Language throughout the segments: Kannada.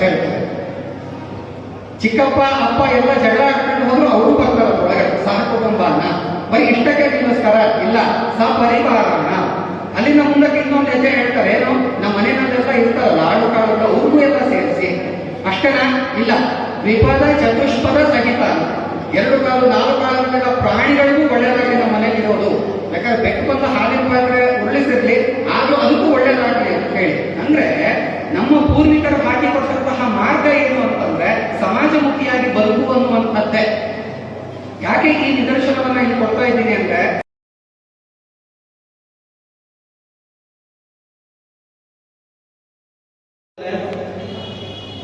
ಹೇಳ್ತಾರೆ. ಚಿಕ್ಕಪ್ಪ ಅಪ್ಪ ಎಲ್ಲ ಜಗಳ ಆಡ್ಕೊಂಡು ಹೋದ್ರು ಅವರು ಬರ್ತಾರೆ ಒಳಗಡೆ ಸಹ ಕುಟುಂಬನ. ಬರೀ ಇಷ್ಟಕ್ಕೆ ನಮಸ್ಕಾರ ಇಲ್ಲ, ಸಪರಿವಾರಣ. ಅಲ್ಲಿಂದ ಮುಂದಕ್ಕೆ ಇನ್ನೊಂದು ಹೆಜ್ಜೆ ಹೇಳ್ತಾರೆ, ಏನು ನಮ್ಮ ಮನೆಯಲ್ಲೆಲ್ಲ ಇರ್ತಾರಲ್ಲ ಆಳು ಕಾಳುಗಳು, ಅವ್ರಿಗೂ ಎಲ್ಲ ಸೇರಿಸಿ. ಅಷ್ಟೇನಾ? ಇಲ್ಲ, ದ್ವಿಪದ ಚತುಷ್ಪದ ಸಹಿತ 2 ಕಾಲು 4 ಕಾಲುಗಳ ಪ್ರಾಣಿಗಳಿಗೂ ಒಳ್ಳೆಯದಾಗಲಿ ನಮ್ಮ ಮನೆಯಲ್ಲಿರೋದು. ಯಾಕಂದ್ರೆ ಬೆಕ್ಕು ಬಂದ ಹಾಲಿನ ಪಾತ್ರೆ ಉರುಳಿಸಿರ್ಲಿ, ಆದ್ರೂ ಅದಕ್ಕೂ ಒಳ್ಳೇದಾಗಲಿ ಅಂತ ಹೇಳಿ. ಅಂದ್ರೆ ನಮ್ಮ ಪೂರ್ವಿಕರು ಹಾಕಿಕೊಟ್ಟಂತಹ ಮಾರ್ಗ ಏನು ಅಂತಂದ್ರೆ ಸಮಾಜಮುಖಿಯಾಗಿ ಬದುಕು ಅನ್ನುವಂಥದ್ದೇ. ಯಾಕೆ ಈ ನಿದರ್ಶನವನ್ನ ಇಲ್ಲಿ ಕೊಡ್ತಾ ಇದ್ದೀನಿ ಅಂದ್ರೆ,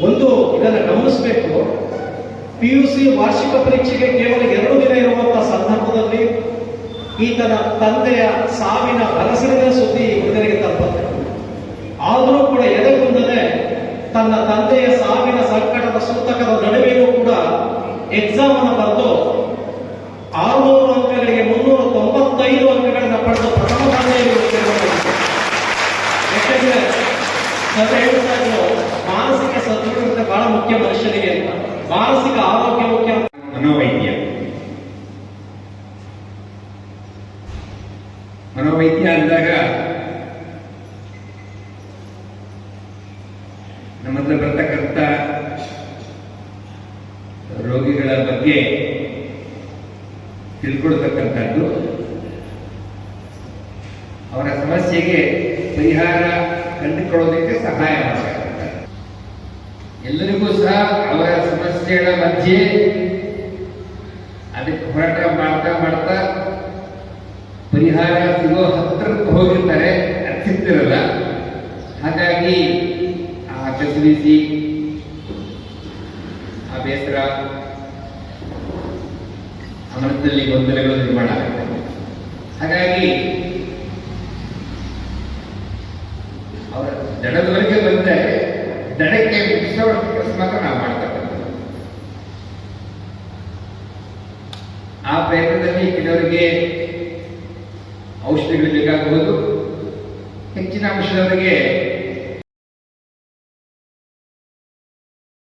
ಒಂದು ಇದನ್ನ ಗಮನಿಸಬೇಕು. PUC ವಾರ್ಷಿಕ ಪರೀಕ್ಷೆಗೆ ಕೇವಲ 2 ದಿನ ಇರುವಂತಹ ಸಂದರ್ಭದಲ್ಲಿ ಈತನ ತಂದೆಯ ಸಾವಿನ ಬರಸಿನ ಸುದ್ದಿ ಹುಡುಗರಿಗೆ ತಲುಪುತ್ತೆ. ಆದರೂ ಕೂಡ ಎದೆಗುಂದದೆ ತನ್ನ ತಂದೆಯ ಸಾವಿನ ಸಂಕಟದ ಸೂತಕದ ನಡುವೆಯೂ ಕೂಡ ಎಕ್ಸಾಮ್ ಅನ್ನು ಬರೆದು 600 ಅಂಕಗಳಿಗೆ 395 ಅಂಕಗಳನ್ನು ಪಡೆದು ಪ್ರಥಮ ಸ್ಥಾನದಲ್ಲಿ ಯಾಕೆಂದ್ರೆ ಹೇಳ್ತಾ ಇದ್ರು ಮಾನಸಿಕ ಸದೃಢತೆ ಬಹಳ ಮುಖ್ಯ ಮನುಷ್ಯನಿಗೆ ಅಂತ. ಮಾನಸಿಕ ಆರೋಗ್ಯ ಮುಖ್ಯ. ಮನೋವೈದ್ಯ ಅಂದಾಗ ನಮ್ಮ ಹತ್ರ ಬರ್ತಕ್ಕಂಥ ರೋಗಿಗಳ ಬಗ್ಗೆ ತಿಳ್ಕೊಳ್ತಕ್ಕಂಥದ್ದು, ಅವರ ಸಮಸ್ಯೆಗೆ ಪರಿಹಾರ ಕಂಡುಕೊಳ್ಳೋದಕ್ಕೆ ಸಹಾಯ ಮಾಡತಕ್ಕಂಥ, ಎಲ್ಲರಿಗೂ ಸಹ ಅವರ ಸಮಸ್ಯೆಗಳ ಮಧ್ಯೆ ಅದಕ್ಕೆ ಹೋರಾಟ ಮಾಡ್ತಾ ಮಾಡ್ತಾ ಪರಿಹಾರ ಸಿಗೋ ಹತ್ತಿರಕ್ಕೆ ಹೋಗಿರ್ತಾರೆ, ಅದು ಸಿಗ್ತಿರಲ್ಲ. ಹಾಗಾಗಿ ಆ ಕಸಿವಿಸಿ, ಆ ಬೇಸರ, ಆ ಮನಸ್ಸಲ್ಲಿ ಗೊಂದಲಗಳು ನಿರ್ಮಾಣ ಆಗುತ್ತೆ. ಹಾಗಾಗಿ ಅವರ ದಡದವರೆಗೆ ಬಂದರೆ ದಡಕ್ಕೆ ಮುಗಿಸೋ ಕೆಲಸ ಮಾತ್ರ ನಾವು ಮಾಡ್ತಕ್ಕಂಥದ್ದು. ಆ ಪ್ರಯತ್ನದಲ್ಲಿ ಕೆಲವರಿಗೆ ಔಷಧಿಗಳು ಬೇಕಾಗಬಹುದು, ಹೆಚ್ಚಿನ ಅಂಶದವರಿಗೆ